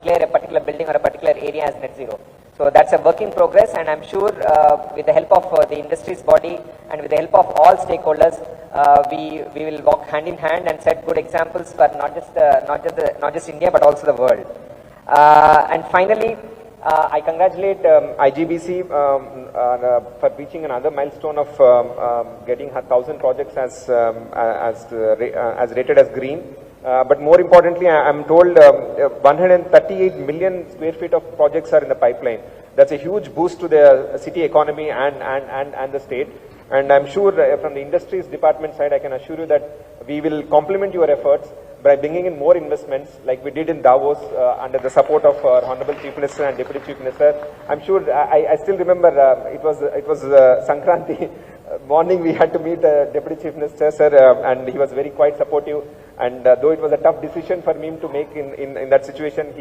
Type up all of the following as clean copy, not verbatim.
declare a particular building or a particular area as net zero. So that's a work in progress, and I'm sure with the help of the industry's body and with the help of all stakeholders, we will walk hand in hand and set good examples for not just India but also the world. And finally, I congratulate IGBC for reaching another milestone of getting 1,000 projects as rated as green. But more importantly, I'm told 138 million square feet of projects are in the pipeline. That's a huge boost to the city economy and the state. And I'm sure from the industries department side, I can assure you that we will complement your efforts by bringing in more investments like we did in Davos under the support of our Honorable Chief Minister and Deputy Chief Minister. I'm sure, I still remember it was Sankranti morning we had to meet Deputy Chief Minister, sir, and he was very quite supportive. And though it was a tough decision for me to make in that situation,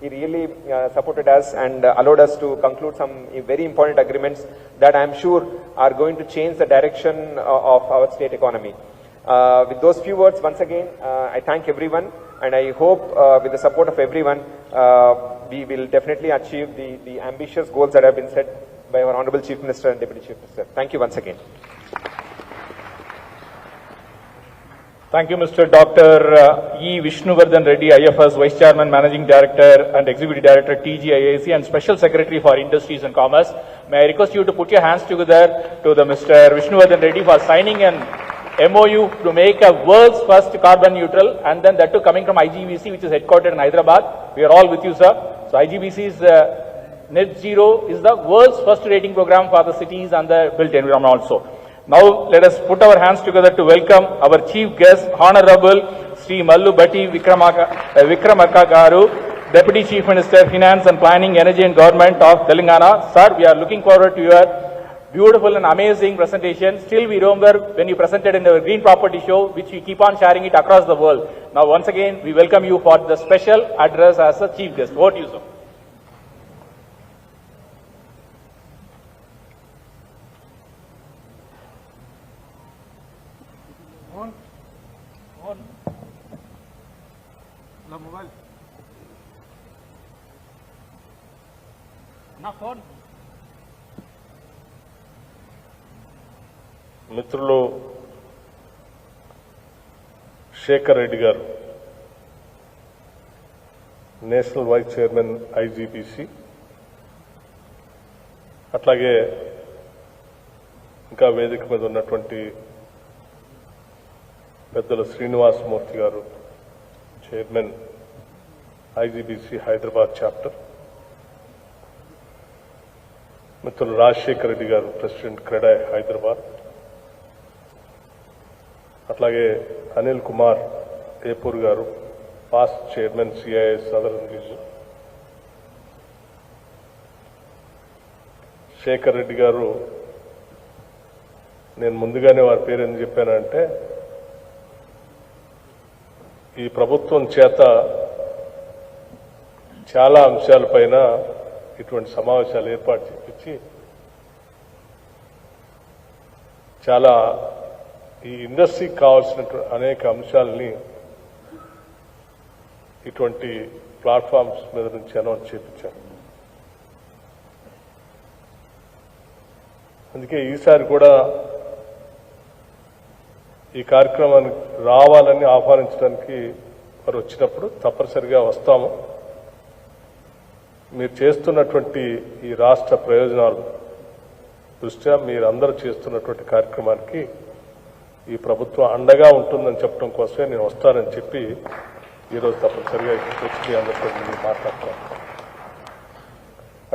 he really supported us and allowed us to conclude some very important agreements that I'm sure are going to change the direction of our state economy. With those few words, once again, I thank everyone, and I hope with the support of everyone, we will definitely achieve the ambitious goals that have been set by our Honorable Chief Minister and Deputy Chief Minister. Thank you once again. Thank you, Mr. Dr. E. Vishnuvardhan Reddy, IFS Vice Chairman, Managing Director and Executive Director, TGIAC, and Special Secretary for Industries and Commerce. May I request you to put your hands together to the Mr. Vishnuvardhan Reddy for signing an MOU to make a world's first carbon neutral, and then that too coming from IGBC, which is headquartered in Hyderabad. We are all with you, sir. So IGBC's Net Zero is the world's first rating program for the cities and the built environment also. Now let us put our hands together to welcome our chief guest, Honorable Sri Mallu Bhatti Vikramarka Garu, Deputy Chief Minister, Finance and Planning, Energy and Government of Telangana. Sir, we are looking forward to your beautiful and amazing presentation. Still we remember when you presented in the Green Property Show, which we keep on sharing it across the world. Now once again, we welcome you for the special address as a chief guest. Over to you, sir. మిత్రులు శేఖర్ రెడ్డి గారు, national vice chairman IGBC, అట్లాగే ఇంకా వేదిక మీద ఉన్నటువంటి పెద్దలు శ్రీనివాసమూర్తి గారు, chairman IGBC Hyderabad chapter, మిత్రులు రాజశేఖర్ రెడ్డి గారు, ప్రెసిడెంట్ క్రెడా హైదరాబాద్, అట్లాగే Anil Kumar Epur garu, past chairman CIS southern region, Shekhar Reddy garu, నేను ముందుగానే వారి పేరు ఎందుకు చెప్పానంటే ఈ ప్రభుత్వం చేత చాలా అంశాలపైన ఇటువంటి సమావేశాలు ఏర్పాటు చేయించి చాలా ఈ ఇండస్ట్రీకి కావాల్సిన అనేక అంశాలని ఇటువంటి ప్లాట్ఫామ్స్ మీద నుంచి అనౌన్స్ చేయించారు. అందుకే ఈసారి కూడా ఈ కార్యక్రమానికి రావాలని ఆహ్వానించడానికి వారు వచ్చినప్పుడు తప్పనిసరిగా వస్తాము. మీరు చేస్తున్నటువంటి ఈ రాష్ట్ర ప్రయోజనాలు దృష్ట్యా మీరందరూ చేస్తున్నటువంటి కార్యక్రమానికి ఈ ప్రభుత్వం అండగా ఉంటుందని చెప్పడం కోసమే నేను వస్తానని చెప్పి ఈరోజు తప్పనిసరిగా ఇక్కడికి వచ్చి మీ అందరితో మాట్లాడతాను.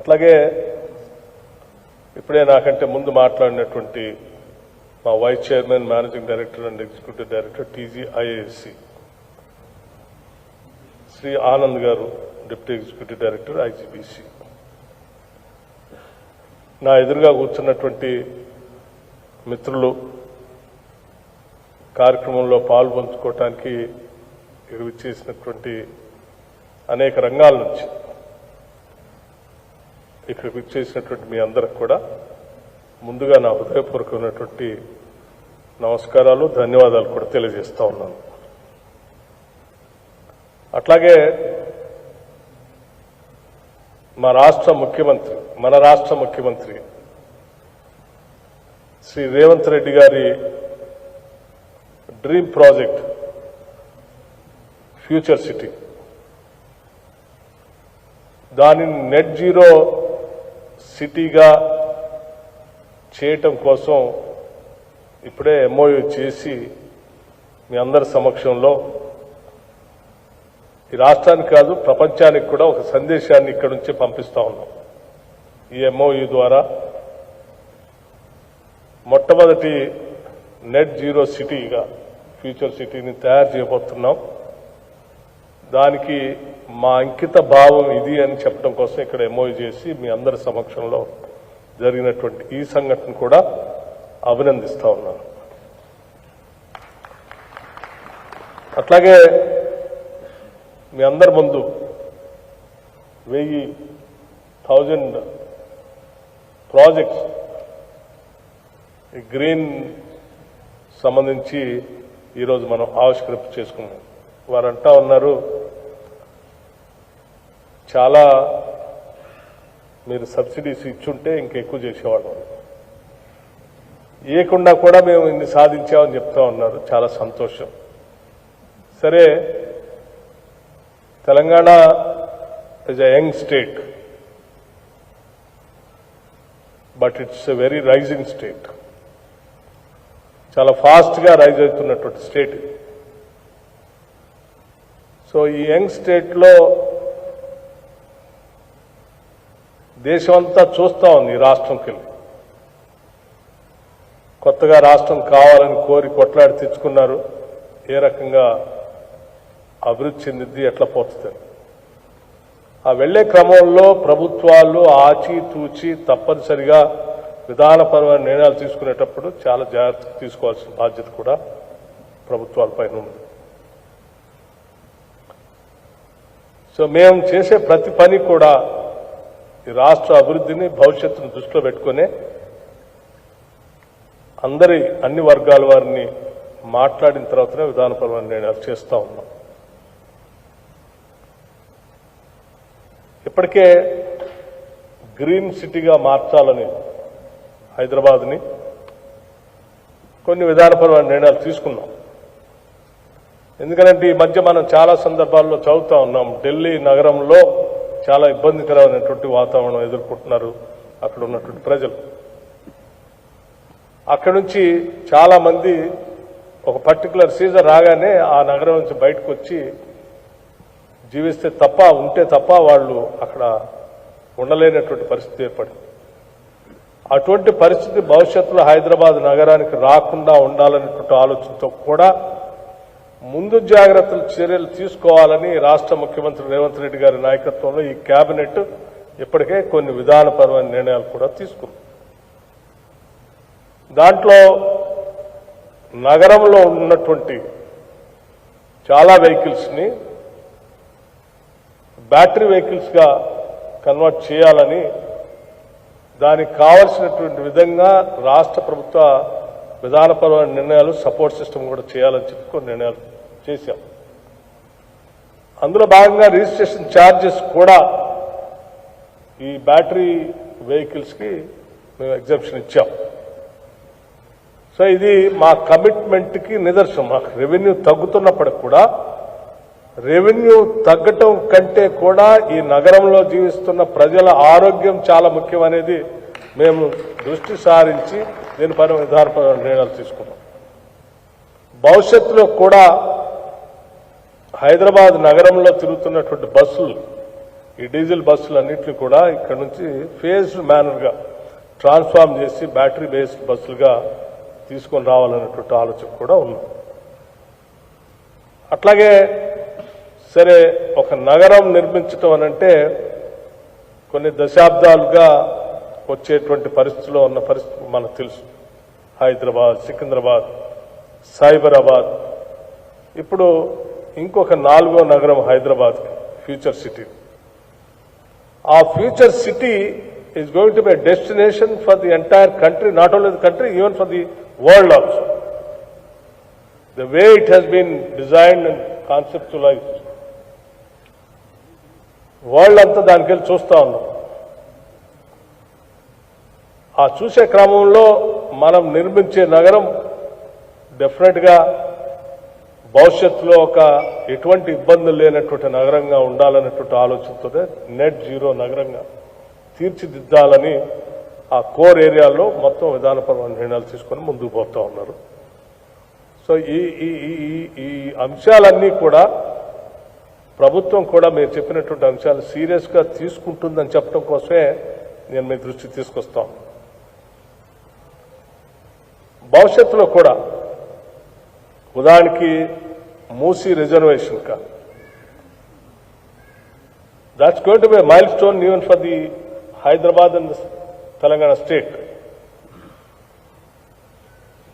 అట్లాగే ఇప్పుడే నాకంటే ముందు మాట్లాడినటువంటి మా vice chairman, managing director and executive director TGIAC Shri Anand garu, deputy executive director IGBC, నా ఎదురుగా కూర్చున్నటువంటి మిత్రులు, కార్యక్రమంలో పాల్పంచుకోవటానికి ఇక్కడ విచ్చేసినటువంటి అనేక రంగాల నుంచి ఇక్కడికి విచ్చేసినటువంటి మీ అందరికి కూడా ముందుగా నా హృదయపూర్వకమైనటువంటి నమస్కారాలు, ధన్యవాదాలు కూడా తెలియజేస్తా ఉన్నాను. అట్లాగే మన రాష్ట్ర ముఖ్యమంత్రి శ్రీ రేవంత్ రెడ్డి గారి డ్రీమ్ ప్రాజెక్ట్ ఫ్యూచర్ సిటీ, దానిని నెట్ జీరో సిటీగా చేయటం కోసం ఇప్పుడే ఎంఓయూ చేసి మీ అందరి సమక్షంలో ఈ రాష్ట్రానికి కాదు ప్రపంచానికి కూడా ఒక సందేశాన్ని ఇక్కడి నుంచి పంపిస్తా ఉన్నాం. ఈ ఎంఓయూ ద్వారా మొట్టమొదటి నెట్ జీరో సిటీగా ఫ్యూచర్ సిటీని తయారు చేయబోతున్నాం. దానికి మా అంకిత భావం ఇది అని చెప్పడం కోసం ఇక్కడ ఎంఓయూ చేసి మీ అందరి సమక్షంలో జరిగినటువంటి ఈ సంఘటన కూడా అభినందిస్తా ఉన్నాను. అట్లాగే మీ అందరి ముందు 1000 ప్రాజెక్ట్స్ గ్రీన్ సంబంధించి ఈరోజు మనం ఆవిష్కరింప చేసుకున్నాం. వారు అంటా ఉన్నారు, చాలా మీరు సబ్సిడీస్ ఇచ్చుంటే ఇంకెక్కువ చేసేవాళ్ళం, ఇవ్వకుండా కూడా మేము ఇన్ని సాధించామని చెప్తా ఉన్నారు. చాలా సంతోషం. సరే, Telangana is a young state, but it's a very rising state. చాలా ఫాస్ట్గా రైజ్ అవుతున్నటువంటి స్టేట్. సో ఈ యంగ్ స్టేట్లో దేశం అంతా చూస్తూ ఉంది ఈ రాష్ట్రంకి వెళ్ళి. కొత్తగా రాష్ట్రం కావాలని కోరి కొట్లాడి తెచ్చుకున్నారు. ఏ రకంగా అభివృద్ధి చెందిద్ది, ఎట్లా పోతుంది. ఆ వెళ్లే క్రమంలో ప్రభుత్వాలు ఆచితూచి తప్పనిసరిగా విధానపరమైన నిర్ణయాలు తీసుకునేటప్పుడు చాలా జాగ్రత్తగా తీసుకోవాల్సిన బాధ్యత కూడా ప్రభుత్వాలపైన ఉంది. సో మేము చేసే ప్రతి పని కూడా ఈ రాష్ట్ర అభివృద్ధిని భవిష్యత్తును దృష్టిలో పెట్టుకునే అన్ని వర్గాల వారిని మాట్లాడిన తర్వాతనే విధానపరమైన నిర్ణయాలు చేస్తూ ఉన్నాం. ఇప్పటికే గ్రీన్ సిటీగా మార్చాలని హైదరాబాద్ని కొన్ని విధానపరమైన నిర్ణయాలు తీసుకున్నాం. ఎందుకంటే ఈ మధ్య మనం చాలా సందర్భాల్లో చదువుతా ఉన్నాం, ఢిల్లీ నగరంలో చాలా ఇబ్బందికరమైనటువంటి వాతావరణం ఎదుర్కొంటున్నారు అక్కడ ఉన్నటువంటి ప్రజలు. అక్కడి నుంచి చాలా మంది ఒక పర్టికులర్ సీజన్ రాగానే ఆ నగరం నుంచి బయటకు వచ్చి జీవిస్తే తప్ప ఉంటే తప్ప వాళ్ళు అక్కడ ఉండలేనటువంటి పరిస్థితి ఏర్పడింది. అటువంటి పరిస్థితి భవిష్యత్తులో హైదరాబాద్ నగరానికి రాకుండా ఉండాలనేటువంటి ఆలోచనతో కూడా ముందు జాగ్రత్తలు చర్యలు తీసుకోవాలని రాష్ట్ర ముఖ్యమంత్రి రేవంత్ రెడ్డి గారి నాయకత్వంలో ఈ కేబినెట్ ఇప్పటికే కొన్ని విధానపరమైన నిర్ణయాలు కూడా తీసుకుంది. దాంట్లో నగరంలో ఉన్నటువంటి చాలా వెహికల్స్ని బ్యాటరీ వెహికల్స్గా కన్వర్ట్ చేయాలని, దానికి కావలసినటువంటి విధంగా రాష్ట్ర ప్రభుత్వ విధానపరమైన నిర్ణయాలు సపోర్ట్ సిస్టమ్ కూడా చేయాలని చెప్పి కొన్ని నిర్ణయాలు చేశాం. అందులో భాగంగా రిజిస్ట్రేషన్ ఛార్జెస్ కూడా ఈ బ్యాటరీ వెహికల్స్కి మేము ఎగ్జంప్షన్ ఇచ్చాం. సో ఇది మా కమిట్మెంట్కి నిదర్శనం. మాకు రెవెన్యూ తగ్గుతున్నప్పటికి కూడా రెవెన్యూ తగ్గటం కంటే కూడా ఈ నగరంలో జీవిస్తున్న ప్రజల ఆరోగ్యం చాలా ముఖ్యమనేది మేము దృష్టి సారించి దీనిపైన విధానపరమైన నిర్ణయాలు తీసుకున్నాం. భవిష్యత్తులో కూడా హైదరాబాద్ నగరంలో తిరుగుతున్నటువంటి బస్సులు, ఈ డీజిల్ బస్సులు అన్నింటినీ కూడా ఇక్కడ నుంచి ఫేజ్డ్ మేనర్గా ట్రాన్స్ఫార్మ్ చేసి బ్యాటరీ బేస్డ్ బస్సులుగా తీసుకొని రావాలనేటువంటి ఆలోచన కూడా ఉంది. అట్లాగే సరే, ఒక నగరం నిర్మించటం అనంటే కొన్ని దశాబ్దాలుగా వచ్చేటువంటి పరిస్థితిలో ఉన్న పరిస్థితి మనకు తెలుసు. హైదరాబాద్, సికింద్రాబాద్, సైబరాబాద్, ఇప్పుడు ఇంకొక 4వ నగరం హైదరాబాద్ ఫ్యూచర్ సిటీ. ఆ future city is going to be a destination for the entire country, not only the country, even for the world also. The way it has been designed and conceptualized, వాళ్ళంతా దానికి వెళ్ళి చూస్తూ ఉన్నారు. ఆ చూసే క్రమంలో మనం నిర్మించే నగరం డెఫినెట్గా భవిష్యత్తులో ఒక ఎటువంటి ఇబ్బందులు లేనటువంటి నగరంగా ఉండాలనేటువంటి ఆలోచనతోనే నెట్ జీరో నగరంగా తీర్చిదిద్దాలని ఆ కోర్ ఏరియాలో మొత్తం విధానపరమైన నిర్ణయాలు తీసుకొని ముందుకు పోతా ఉన్నారు. సో ఈ అంశాలన్నీ కూడా ప్రభుత్వం కూడా మీరు చెప్పినటువంటి అంశాలు సీరియస్గా తీసుకుంటుందని చెప్పడం కోసమే నేను మీ దృష్టికి తీసుకొస్తాను. భవిష్యత్తులో కూడా ఉదాహరణకి మూసీ రిజర్వేషన్ కా that's going to be mile stone even for the Hyderabad and Telangana state.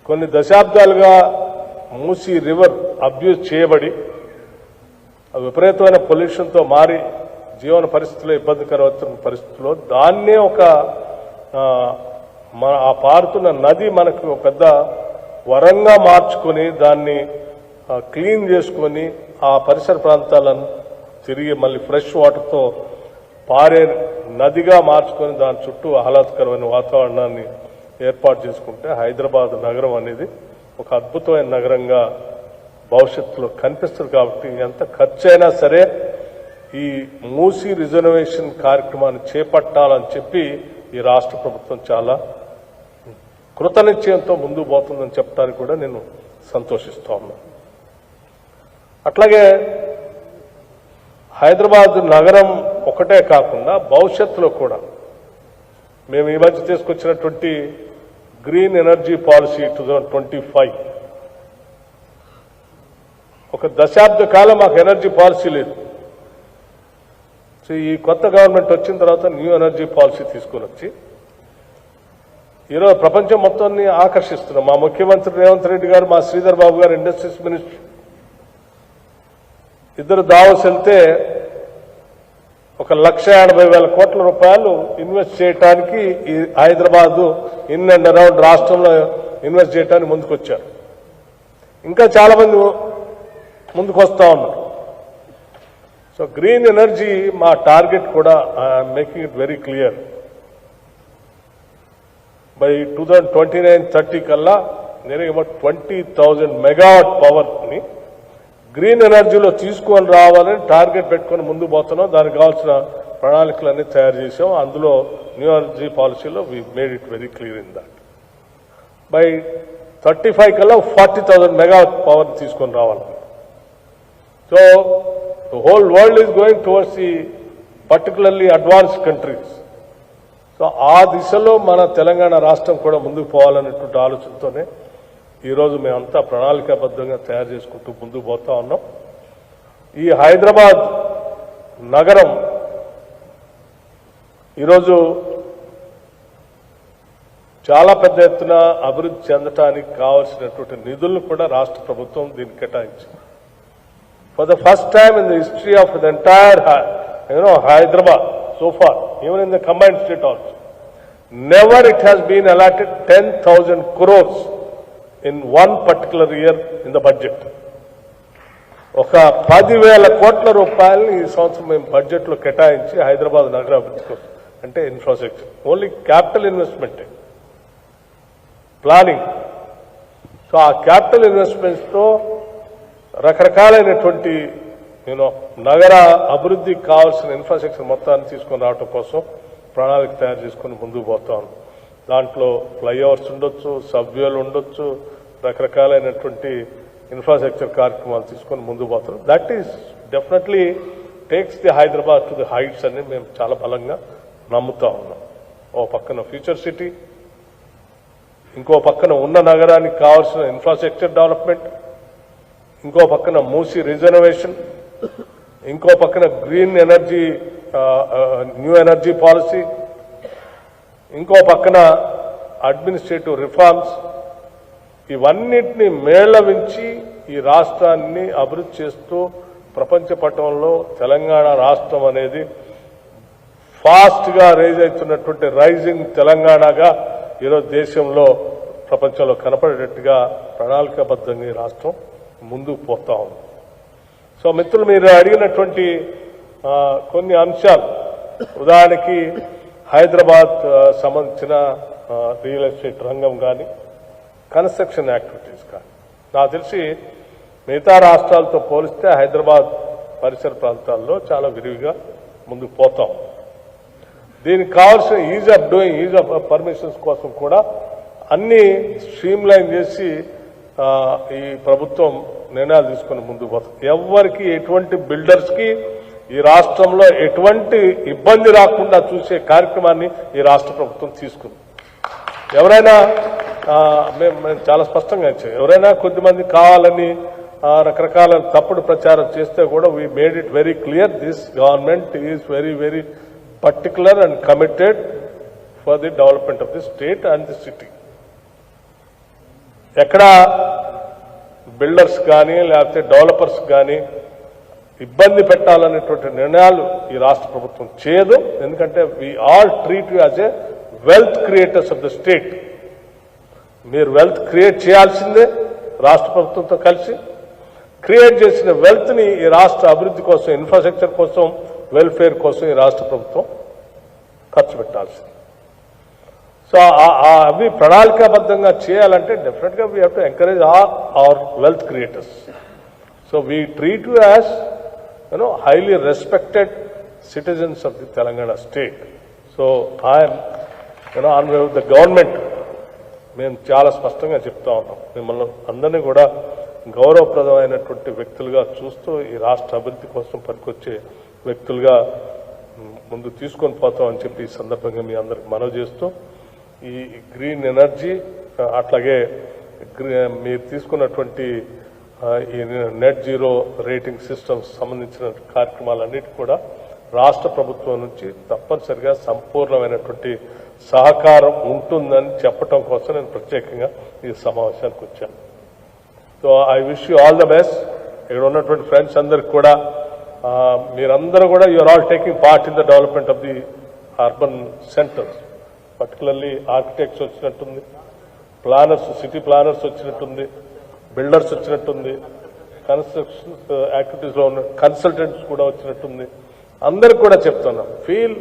కొన్ని దశాబ్దాలుగా మూసీ రివర్ అబ్యూజ్ చేయబడి విపరీతమైన పొల్యూషన్తో మారి జీవన పరిస్థితుల్లో ఇబ్బందికరవుతున్న పరిస్థితుల్లో దాన్నే ఒక ఆ పారుతున్న నది మనకు ఒక పెద్ద వరంగా మార్చుకొని దాన్ని క్లీన్ చేసుకొని ఆ పరిసర ప్రాంతాలను తిరిగి మళ్ళీ ఫ్రెష్ వాటర్తో పారే నదిగా మార్చుకొని దాని చుట్టూ ఆహ్లాదకరమైన వాతావరణాన్ని ఏర్పాటు చేసుకుంటే హైదరాబాద్ నగరం అనేది ఒక అద్భుతమైన నగరంగా భవిష్యత్తులో కనిపిస్తుంది. కాబట్టి ఎంత ఖర్చైనా సరే ఈ మూసీ రిజర్వేషన్ కార్యక్రమాన్ని చేపట్టాలని చెప్పి ఈ రాష్ట్ర ప్రభుత్వం చాలా కృతనిశ్చయంతో ముందుకు పోతుందని చెప్పడానికి కూడా నేను సంతోషిస్తా ఉన్నాను. అట్లాగే హైదరాబాద్ నగరం ఒకటే కాకుండా భవిష్యత్తులో కూడా మేము ఈ మధ్య తీసుకొచ్చినటువంటి గ్రీన్ ఎనర్జీ పాలసీ 2025 ఒక దశాబ్ద కాలం మాకు ఎనర్జీ పాలసీ లేదు. సో ఈ కొత్త గవర్నమెంట్ వచ్చిన తర్వాత న్యూ ఎనర్జీ పాలసీ తీసుకొని వచ్చి ఈరోజు ప్రపంచం మొత్తాన్ని ఆకర్షిస్తున్నాం. మా ముఖ్యమంత్రి రేవంత్ రెడ్డి గారు, మా శ్రీధర్ బాబు గారు ఇండస్ట్రీస్ మినిస్టర్ ఇద్దరు దావోస్ వెళ్తే 1,80,000 కోట్ల రూపాయలు ఇన్వెస్ట్ చేయడానికి ఈ హైదరాబాద్ ఇన్ అండ్ అరౌండ్ రాష్ట్రంలో ఇన్వెస్ట్ చేయడానికి ముందుకొచ్చారు. ఇంకా చాలా మంది ముందుకు వస్తా ఉన్నారు. సో గ్రీన్ ఎనర్జీ మా టార్గెట్ కూడా I'm making it very clear. By 2029-30 కల్లా నేను 20,000 మెగావాట్ పవర్ని గ్రీన్ ఎనర్జీలో తీసుకొని రావాలని టార్గెట్ పెట్టుకొని ముందుకు పోతున్నాం. దానికి కావాల్సిన ప్రణాళికలన్నీ తయారు చేసాం. అందులో న్యూ ఎనర్జీ పాలసీలో we made it very clear in that. By 35 కల్లా 40,000 మెగావాట్ పవర్ తీసుకొని రావాలి. So the whole world is going towards the particularly advanced countries. So ఆ దిశలో మన తెలంగాణ రాష్ట్రం కూడా ముందుకు పోవాలనేటువంటి ఆలోచనతోనే ఈరోజు మేమంతా ప్రణాళికాబద్ధంగా తయారు చేసుకుంటూ ముందుకు పోతా ఉన్నాం. ఈ హైదరాబాద్ నగరం ఈరోజు చాలా పెద్ద ఎత్తున అభివృద్ధి చెందటానికి కావాల్సినటువంటి నిధులను కూడా రాష్ట్ర ప్రభుత్వం దీనికి కేటాయించింది. For the first time in the history of the entire Hyderabad so far, even in the combined state also, never it has been allotted 10,000 crores in one particular year in the budget. ఒక 10,000 కోట్ల రూపాయలని ఈ సంవత్సరం మేము బడ్జెట్లో కేటాయించి హైదరాబాద్ నగర అభివృద్ధి కోసం, అంటే infrastructure, only capital investment, planning. So ఆ క్యాపిటల్ ఇన్వెస్ట్మెంట్స్తో రకరకాలైనటువంటి నగర అభివృద్ధికి కావాల్సిన ఇన్ఫ్రాస్ట్రక్చర్ మొత్తాన్ని తీసుకొని రావడం కోసం ప్రణాళిక తయారు చేసుకుని ముందుకు పోతాం. దాంట్లో ఫ్లైఓవర్స్ ఉండొచ్చు, సబ్వేలు ఉండొచ్చు, రకరకాలైనటువంటి ఇన్ఫ్రాస్ట్రక్చర్ కార్యక్రమాలు తీసుకొని ముందుకు పోతాం. That is definitely takes the Hyderabad to the heights అని మేము చాలా బలంగా నమ్ముతా ఉన్నాం. ఓ పక్కన ఫ్యూచర్ సిటీ, ఇంకో పక్కన ఉన్న నగరానికి కావాల్సిన ఇన్ఫ్రాస్ట్రక్చర్ డెవలప్మెంట్, ఇంకో పక్కన మూసీ రిజర్వేషన్, ఇంకో పక్కన green energy new energy policy, ఇంకో పక్కన అడ్మినిస్ట్రేటివ్ రిఫార్మ్స్. ఇవన్నిటినీ మేళవించి ఈ రాష్ట్రాన్ని అభివృద్ధి చేస్తూ ప్రపంచ పటంలో తెలంగాణ రాష్ట్రం అనేది ఫాస్ట్గా రైజ్ అవుతున్నటువంటి రైజింగ్ తెలంగాణగా ఈరోజు దేశంలో ప్రపంచంలో కనపడేటట్టుగా ప్రణాళికాబద్ధంగా ఈ రాష్ట్రం ముందుకు పోతా ఉంది. సో మిత్రులు, మీరు అడిగినటువంటి కొన్ని అంశాలు, ఉదాహరణకి హైదరాబాద్ సంబంధించిన రియల్ ఎస్టేట్ రంగం కానీ, కన్స్ట్రక్షన్ యాక్టివిటీస్ కానీ, నాకు తెలిసి మిగతా రాష్ట్రాలతో పోలిస్తే హైదరాబాద్ పరిసర ప్రాంతాల్లో చాలా విరివిగా ముందుకు పోతాం. దీనికి కావాల్సిన is of doing, is of permissions కోసం కూడా అన్ని స్ట్రీమ్ లైన్ చేసి ఈ ప్రభుత్వం నిర్ణయాలు తీసుకుని ముందుకు పోతుంది. ఎవరికి ఎటువంటి బిల్డర్స్కి ఈ రాష్ట్రంలో ఎటువంటి ఇబ్బంది రాకుండా చూసే కార్యక్రమాన్ని ఈ రాష్ట్ర ప్రభుత్వం తీసుకుంది. ఎవరైనా మేము చాలా స్పష్టంగా ఇచ్చాం, ఎవరైనా కొద్దిమంది కావాలని రకరకాల తప్పుడు ప్రచారం చేస్తే కూడా we made it very clear, this government is very very particular and committed for the development of the state and the city. ఎక్కడ బిల్డర్స్ కానీ లేకపోతే డెవలపర్స్ కానీ ఇబ్బంది పెట్టాలనేటువంటి నిర్ణయాలు ఈ రాష్ట్ర ప్రభుత్వం చేయదు. ఎందుకంటే we all treat you as a wealth creators of the state. మీరు వెల్త్ క్రియేట్ చేయాల్సిందే రాష్ట్ర ప్రభుత్వంతో కలిసి. క్రియేట్ చేసిన వెల్త్ ని ఈ రాష్ట్ర అభివృద్ధి కోసం, ఇన్ఫ్రాస్ట్రక్చర్ కోసం, వెల్ఫేర్ కోసం ఈ రాష్ట్ర ప్రభుత్వం ఖర్చు పెట్టాల్సింది. సో అవి ప్రణాళికాబద్ధంగా చేయాలంటే డెఫినెట్గా we have to encourage hour wealth creators. So we treat you as highly respected citizens of the Telangana state. So I am, on behalf of the government, మేము చాలా స్పష్టంగా చెప్తా ఉన్నాం, మిమ్మల్ని అందరినీ కూడా గౌరవప్రదమైనటువంటి వ్యక్తులుగా చూస్తూ ఈ రాష్ట్ర అభివృద్ధి కోసం పనికొచ్చే వ్యక్తులుగా ముందు తీసుకొని పోతామని చెప్పి ఈ సందర్భంగా మీ అందరికి మనవి చేస్తూ, ఈ గ్రీన్ ఎనర్జీ అట్లాగే మీరు తీసుకున్నటువంటి ఈ నెట్ జీరో రేటింగ్ సిస్టమ్స్ సంబంధించిన కార్యక్రమాలన్నిటి కూడా రాష్ట్ర ప్రభుత్వం నుంచి తప్పనిసరిగా సంపూర్ణమైనటువంటి సహకారం ఉంటుందని చెప్పడం కోసం నేను ప్రత్యేకంగా ఈ సమావేశానికి వచ్చాను. So I wish you all the best. ఇక్కడ ఉన్నటువంటి ఫ్రెండ్స్ అందరికి కూడా మీరందరూ కూడా you are all taking part in the development of the urban centres. Particularly architects వచ్చినట్టుంది, ప్లానర్స్, సిటీ ప్లానర్స్ వచ్చినట్టుంది, బిల్డర్స్ వచ్చినట్టుంది, కన్స్ట్రక్షన్ యాక్టివిటీస్లో ఉన్న కన్సల్టెంట్స్ కూడా వచ్చినట్టుంది. అందరికి కూడా చెప్తున్నాం, feel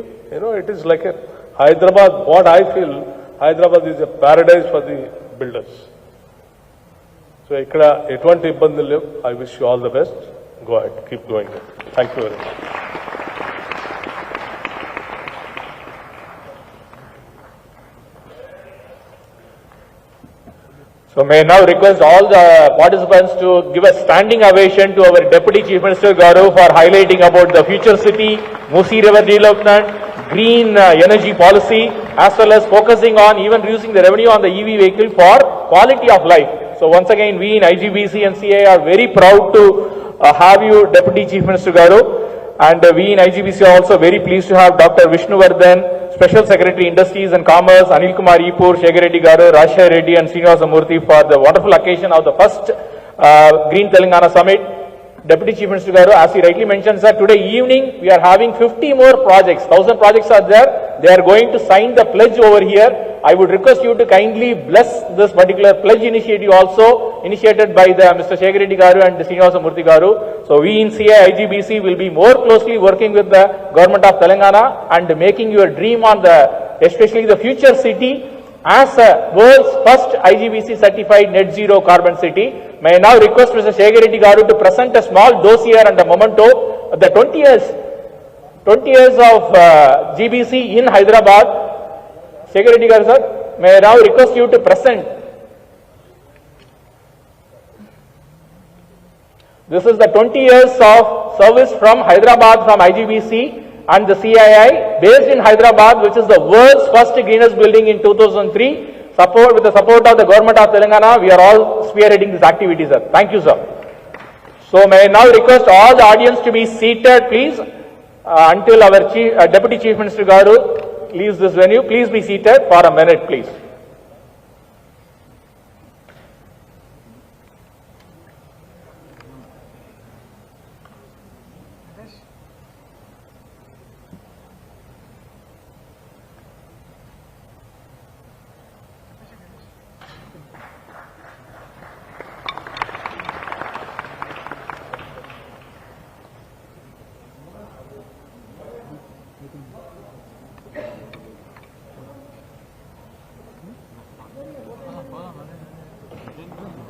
it is like a Hyderabad. What I feel, Hyderabad is a paradise for the builders. So ఇక్కడ ఎటువంటి ఇబ్బందులు లేవు. I wish you all the best. Go ahead, keep going. Thank you very much. So may I now request all the participants to give a standing ovation to our Deputy Chief Minister Garu for highlighting about the future city, Musi River development, green energy policy, as well as focusing on even reducing the revenue on the EV vehicle for quality of life. So once again, we in IGBC and CI are very proud to have you, Deputy Chief Minister Garu, and we in IGBC are also very pleased to have Dr. Vishnuvardhan, Special Secretary Industries and Commerce, Anil Kumar Ipur, Shekhar Reddy Garu, Rajshekar Reddy and Srinivasa Murthy for the wonderful occasion of the first Green Telangana Summit. Deputy Chief Minister Garu, as he rightly mentioned, sir, today evening we are having 50 more projects. 1000 projects are there. They are going to sign the pledge over here. I would request you to kindly bless this particular pledge initiative also initiated by the Mr. Shekhar Reddy Garu and Srinivasa Murthy Garu. So we in CI IGBC will be more closely working with the government of Telangana and making your dream on the, especially the future city, as a world's first IGBC certified net zero carbon city. May I now request Mr. Shekhar Reddy Garu to present a small dossier and a memento of the 20 years of GBC in Hyderabad. Shekhar Reddy Garu, sir, may I now request you to present. This is the 20 years of service from Hyderabad from IGBC and the CII based in Hyderabad, which is the world's first greenest building in 2003. With the support of the government of Telangana, we are all spearheading this activity, sir. Thank you, sir. So may I now request all the audience to be seated, please, until our Deputy Chief Minister Garu leaves this venue. Please be seated for a minute, please. Thank you.